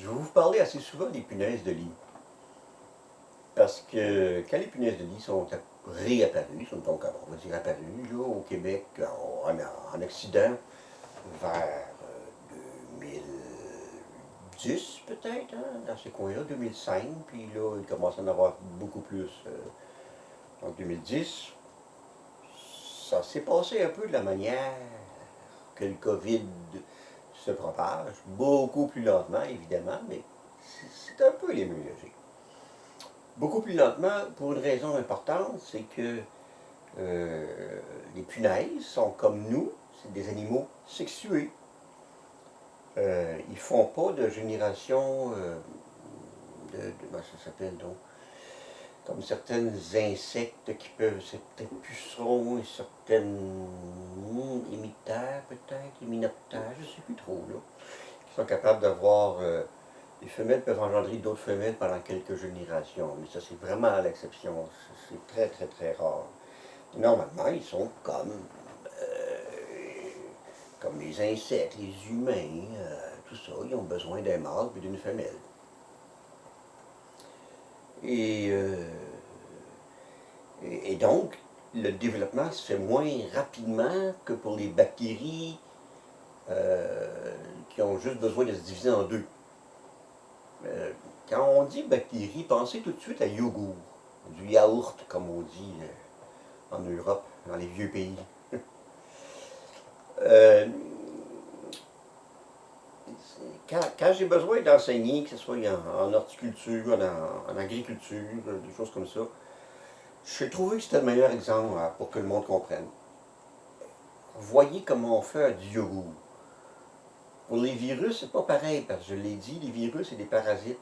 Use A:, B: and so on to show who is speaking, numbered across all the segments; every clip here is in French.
A: Je vais vous parler assez souvent des punaises de lit. Parce que quand les punaises de lit sont réapparues, sont donc, on va dire apparues, là, au Québec, en Occident, vers 2010 peut-être, hein, dans ces coins-là, 2005, puis là, il commence à en avoir beaucoup plus en 2010. Ça s'est passé un peu de la manière que le COVID se propage, beaucoup plus lentement, évidemment, mais c'est un peu les mêmes logiques. Beaucoup plus lentement, pour une raison importante, c'est que les punaises sont comme nous, c'est des animaux sexués. Ils ne font pas de génération comment ça s'appelle donc? Comme certains insectes qui peuvent, certains pucerons et certaines hémiptères peut-être, hyménoptères, je ne sais plus trop, là, qui sont capables d'avoir, les femelles peuvent engendrer d'autres femelles pendant quelques générations, mais ça c'est vraiment à l'exception, c'est très très très rare. Normalement, ils sont comme les insectes, les humains, tout ça, ils ont besoin d'un mâle et d'une femelle. Et, et donc, le développement se fait moins rapidement que pour les bactéries qui ont juste besoin de se diviser en deux. Quand on dit bactéries, pensez tout de suite à yogourt, du yaourt, comme on dit en Europe, dans les vieux pays. Quand j'ai besoin d'enseigner, que ce soit en horticulture, en agriculture, des choses comme ça, j'ai trouvé que c'était le meilleur exemple pour que le monde comprenne. Voyez comment on fait du yogourt. Pour les virus, c'est pas pareil, parce que je l'ai dit, les virus et les parasites,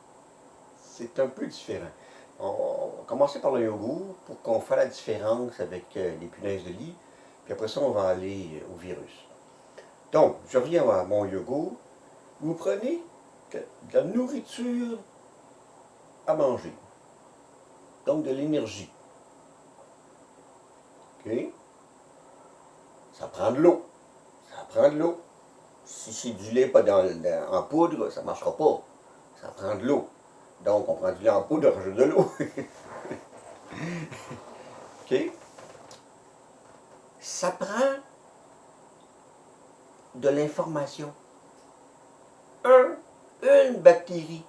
A: c'est un peu différent. On va commencer par le yogourt pour qu'on fasse la différence avec les punaises de lit, puis après ça, on va aller au virus. Donc, je reviens à mon yogourt. Vous prenez de la nourriture à manger, donc de l'énergie. OK? Ça prend de l'eau. Ça prend de l'eau. Si c'est du lait pas en poudre, ça ne marchera pas. Ça prend de l'eau. Donc, on prend du lait en poudre, on rajoute de l'eau. OK? Ça prend de l'information. Une bactérie.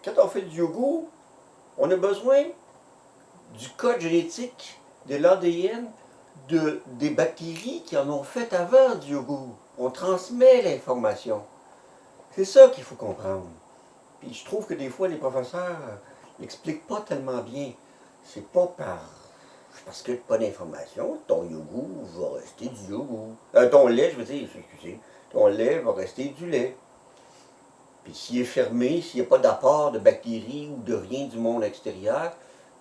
A: Quand on fait du yogourt, on a besoin du code génétique, de l'ADN, des bactéries qui en ont fait avant du yogourt. On transmet l'information. C'est ça qu'il faut comprendre. Puis je trouve que des fois, les professeurs n'expliquent pas tellement bien. C'est pas parce que pas d'information, ton yogourt va rester du yogourt. Ton lait, je veux dire, excusez, ton lait va rester du lait. Puis s'il est fermé, s'il n'y a pas d'apport de bactéries ou de rien du monde extérieur,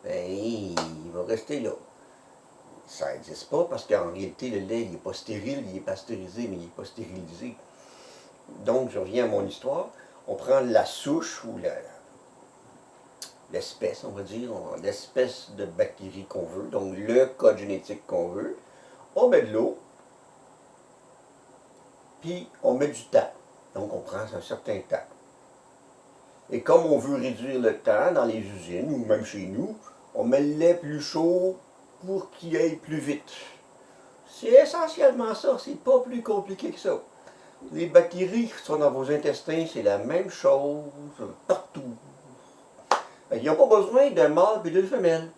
A: ben, il va rester là. Ça n'existe pas parce qu'en réalité, le lait, il n'est pas stérile, il est pasteurisé, mais il n'est pas stérilisé. Donc, je reviens à mon histoire. On prend la souche ou l'espèce, on va dire, l'espèce de bactérie qu'on veut, donc le code génétique qu'on veut. On met de l'eau, puis on met du temps. Donc, on prend un certain temps. Et comme on veut réduire le temps dans les usines, ou même chez nous, on met le lait plus chaud pour qu'il aille plus vite. C'est essentiellement ça, c'est pas plus compliqué que ça. Les bactéries qui sont dans vos intestins, c'est la même chose partout. Ils n'ont pas besoin d'un mâle et d'une femelle.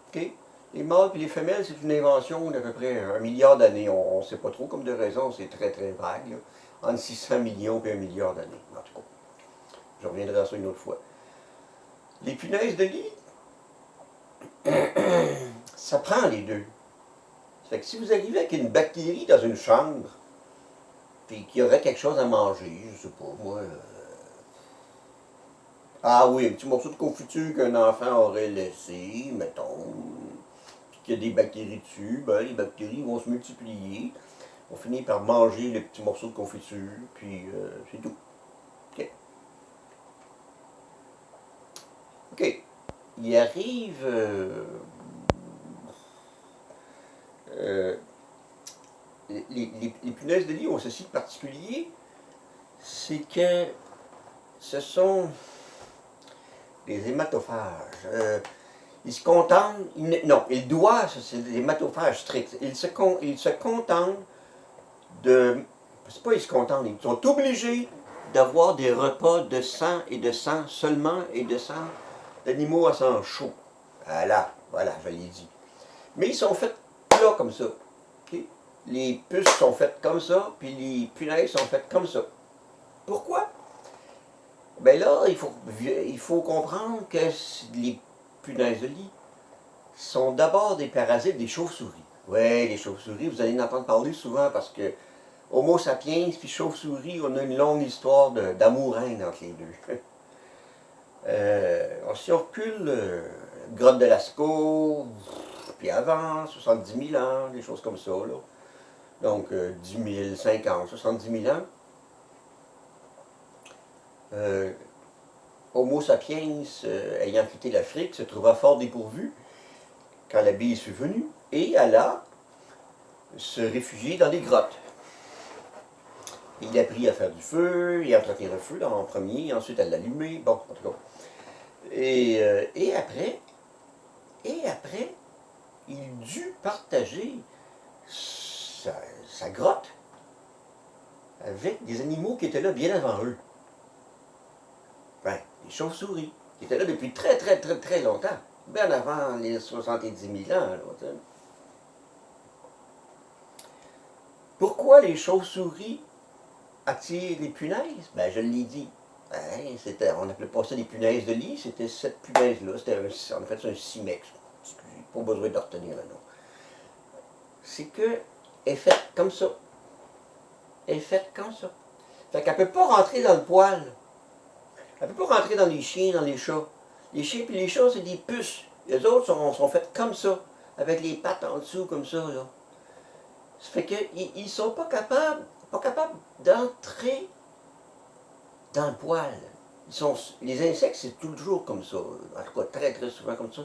A: Okay? Les mâles et les femelles, c'est une invention d'à peu près 1 milliard d'années. On ne sait pas trop comme de raison, c'est très très vague. Là. Entre 600 millions et 1 milliard d'années. En tout cas, je reviendrai à ça une autre fois. Les punaises de lit, ça prend les deux. Ça fait que si vous arrivez avec une bactérie dans une chambre, puis qu'il y aurait quelque chose à manger, je sais pas, moi. Ah oui, un petit morceau de confiture qu'un enfant aurait laissé, mettons, puis qu'il y a des bactéries dessus, ben les bactéries vont se multiplier. On finit par manger le petit morceau de confiture, puis c'est tout. OK. OK. Il arrive. Les punaises de lit ont ceci de particulier, c'est que ce sont des hématophages. Ils se contentent, non, ils doivent, c'est des hématophages stricts, ils se contentent de, c'est pas ils se contentent, ils sont obligés d'avoir des repas de sang et de sang seulement, et de sang d'animaux à sang chaud. Voilà, je l'ai dit. Mais ils sont faits là comme ça. Okay? Les puces sont faites comme ça, puis les punaises sont faites comme ça. Pourquoi? Ben là, il faut comprendre que les punaises de lit sont d'abord des parasites des chauves-souris. Oui, les chauves-souris, vous allez en entendre parler souvent parce que Homo sapiens puis chauve-souris, on a une longue histoire d'amour-haine entre les deux. Si on recule, grotte de Lascaux, puis avant, 70 000 ans, des choses comme ça, là. Donc, 10 000, 50, 70 000 ans. Homo sapiens, ayant quitté l'Afrique, se trouva fort dépourvu quand la bise fut venue, et alla se réfugier dans des grottes. Il apprit à faire du feu, et à entretenir le feu en premier, ensuite à l'allumer, bon, en tout cas. Et après, il dut partager sa grotte avec des animaux qui étaient là bien avant eux. Ben, les chauves-souris, qui étaient là depuis très, très, très, très longtemps, bien avant les 70 000 ans. Là, pourquoi les chauves-souris attirent les punaises? Ben, je l'ai dit. Ben, on n'appelait pas ça des punaises de lit, c'était cette punaise-là. En fait, c'est un cimex. Excusez, pas besoin de retenir le nom. C'est qu'elle est faite comme ça. Elle est faite comme ça. Fait qu'elle ne peut pas rentrer dans le poil. Elle ne peut pas rentrer dans les chiens, dans les chats. Les chiens et les chats, c'est des puces. Les autres sont faits comme ça, avec les pattes en dessous, comme ça, là. Ça fait qu'ils ne sont pas capables d'entrer dans le poil. Les insectes, c'est toujours comme ça. En tout cas, très, très souvent comme ça.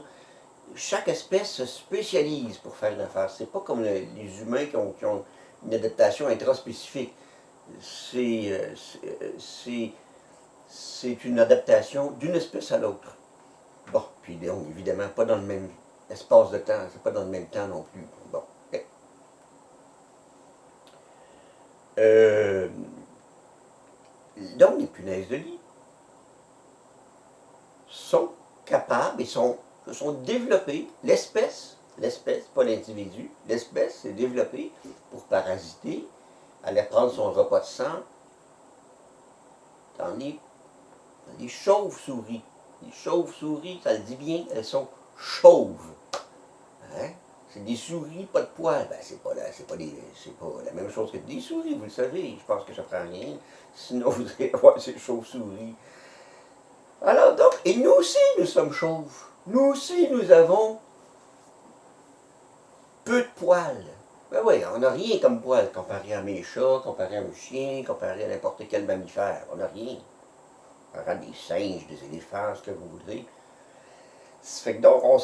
A: Chaque espèce se spécialise pour faire une affaire. C'est pas comme les humains qui ont une adaptation intraspécifique. C'est une adaptation d'une espèce à l'autre. Bon, puis donc, évidemment, pas dans le même espace de temps, c'est pas dans le même temps non plus. Bon. Donc, les punaises de lit sont capables et sont développées, l'espèce, pas l'individu, l'espèce s'est développée pour parasiter, aller prendre son repas de sang dans les chauves-souris. Les chauves-souris, ça le dit bien, elles sont chauves. Hein? C'est des souris, pas de poils. Ben, c'est pas la même chose que des souris, vous le savez. Je pense que ça prend rien. Sinon, vous allez voir ces chauves-souris. Alors donc, et nous aussi, nous sommes chauves. Nous aussi, nous avons peu de poils. Ben oui, on n'a rien comme poils comparé à mes chats, comparé à mes chiens, comparé à n'importe quel mammifère. On n'a rien. On a des singes, des éléphants, ce que vous voudrez. Ça fait que donc, on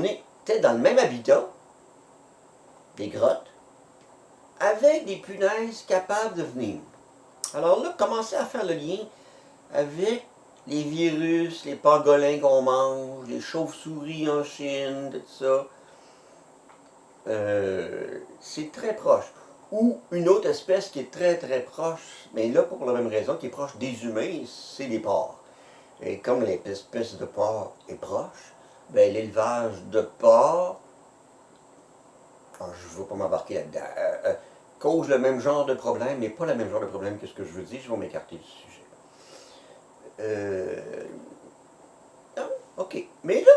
A: était dans le même habitat, des grottes, avec des punaises capables de venir. Alors là, commencez à faire le lien avec les virus, les pangolins qu'on mange, les chauves-souris en Chine, tout ça. C'est très proche. Ou une autre espèce qui est très très proche, mais là pour la même raison, qui est proche des humains, c'est les porcs. Et comme l'espèce de porc est proche, ben, l'élevage de porcs, je ne veux pas m'embarquer là-dedans, cause le même genre de problème, mais pas le même genre de problème que ce que je veux dire, je vais m'écarter du sujet. Non, ok. Mais là,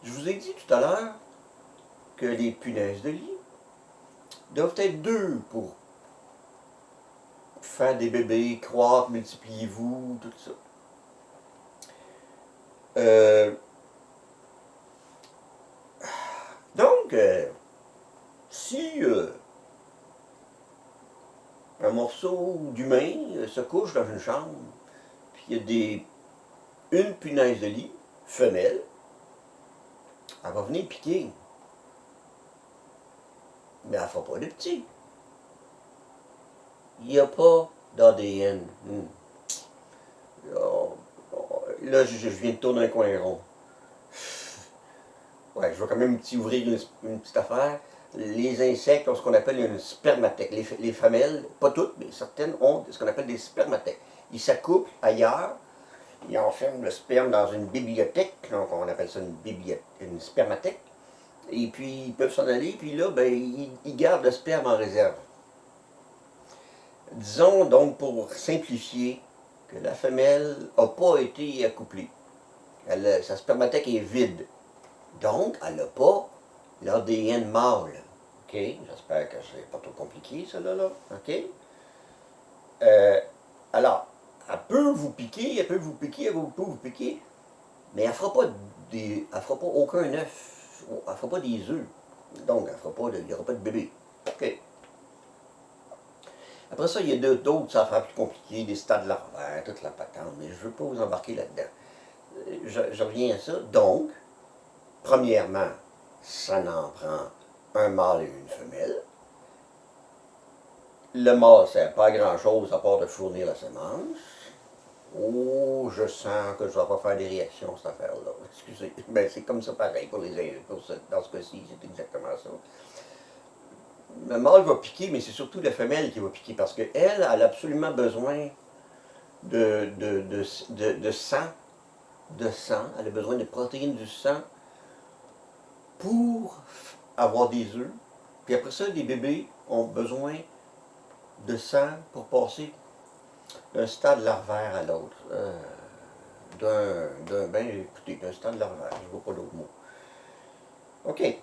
A: je vous ai dit tout à l'heure que les punaises de lit doivent être deux pour faire des bébés, croître, multipliez-vous, tout ça. Donc, si un morceau d'humain se couche dans une chambre, puis il y a une punaise de lit, femelle, elle va venir piquer. Mais elle ne fera pas de petits. Il n'y a pas d'ADN. là, je viens de tourner un coin rond. Ouais, je vais quand même ouvrir une petite affaire. Les insectes ont ce qu'on appelle une spermathèque. Les femelles, pas toutes, mais certaines ont ce qu'on appelle des spermathèques. Ils s'accouplent ailleurs, ils enferment le sperme dans une bibliothèque, donc on appelle ça une spermathèque. Et puis ils peuvent s'en aller, puis là, ben, ils gardent le sperme en réserve. Disons donc, pour simplifier, que la femelle n'a pas été accouplée. Sa spermathèque est vide. Donc, elle n'a pas l'ADN mâle. OK? J'espère que c'est pas trop compliqué, ça, là. OK? Alors, elle peut vous piquer, elle peut vous piquer, mais elle ne fera pas aucun œuf. Elle ne fera pas des œufs. Donc, il n'y aura pas de bébé. OK? Après ça, il y a d'autres affaires plus compliquées, des stades larvaires, toute la patente, mais je ne veux pas vous embarquer là-dedans. Je reviens à ça. Donc, premièrement, ça n'en prend un mâle et une femelle. Le mâle ne sert pas à grand-chose à part de fournir la semence. Oh, je sens que je ne vais pas faire des réactions, cette affaire-là. Excusez. Ben, c'est comme ça pareil dans ce cas-ci, c'est exactement ça. Le mâle va piquer, mais c'est surtout la femelle qui va piquer, parce qu'elle, elle a absolument besoin de sang. Elle a besoin de protéines du sang pour avoir des œufs. Puis après ça, les bébés ont besoin de sang pour passer d'un stade larvaire à l'autre. D'un stade larvaire, je ne vois pas d'autre mot. OK.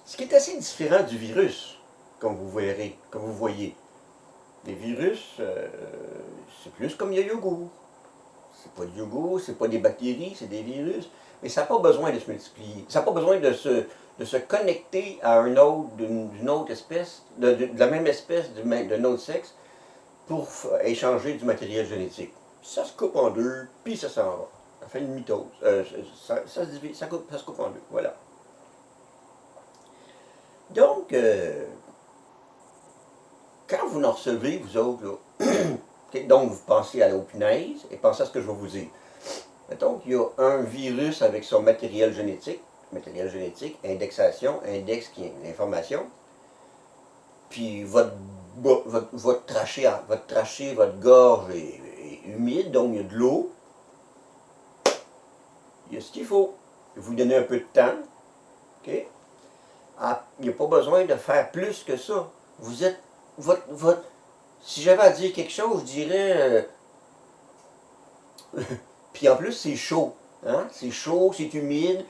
A: Ce qui est assez différent du virus, comme vous voyez. Les virus, c'est plus comme le yogourt. C'est pas du yogourt, c'est pas des bactéries, c'est des virus. Mais ça n'a pas besoin de se multiplier. Ça n'a pas besoin de se connecter à d'une autre espèce, de la même espèce, d'un autre sexe, pour échanger du matériel génétique. Ça se coupe en deux, puis ça s'en va. Ça fait une mitose. Ça se coupe en deux. Voilà. Donc, quand vous en recevez, vous autres, là, donc vous pensez à l'eau punaise et pensez à ce que je vais vous dire. Mettons qu'il y a un virus avec son matériel génétique, indexation, index qui est l'information, puis votre trachée, votre gorge est humide, donc il y a de l'eau, il y a ce qu'il faut. Vous donnez un peu de temps, OK? Ah, il n'y a pas besoin de faire plus que ça. Vous êtes, si j'avais à dire quelque chose, je dirais, puis en plus c'est chaud, hein? C'est chaud, c'est humide,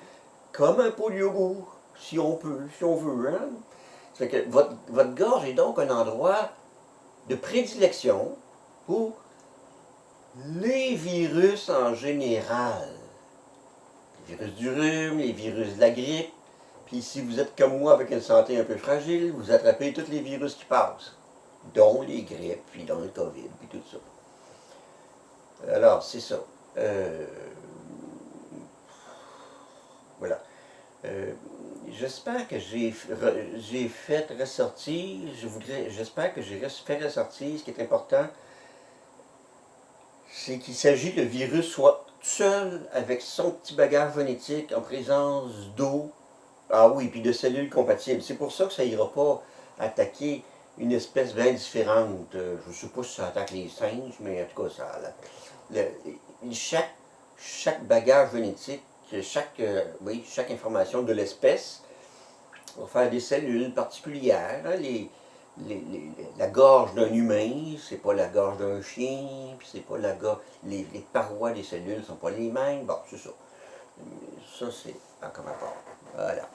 A: comme un pot de yogourt, si on veut, hein? Ça fait que votre gorge est donc un endroit de prédilection pour les virus en général. Les virus du rhume, les virus de la grippe. Puis si vous êtes comme moi avec une santé un peu fragile, vous attrapez tous les virus qui passent, dont les grippes, puis dont le COVID, puis tout ça. Alors, c'est ça. Voilà. J'espère que j'ai fait ressortir, j'espère que j'ai fait ressortir, ce qui est important, c'est qu'il s'agit que le virus soit seul avec son petit bagage génétique en présence d'eau. Ah oui, puis de cellules compatibles. C'est pour ça que ça n'ira pas attaquer une espèce bien différente. Je ne sais pas si ça attaque les singes, mais en tout cas, chaque bagage génétique, chaque information de l'espèce va faire des cellules particulières. Hein. La gorge d'un humain, c'est pas la gorge d'un chien, puis c'est pas la gorge. Les parois des cellules ne sont pas les mêmes. Bon, c'est ça. Ça, c'est comme rapport. Voilà.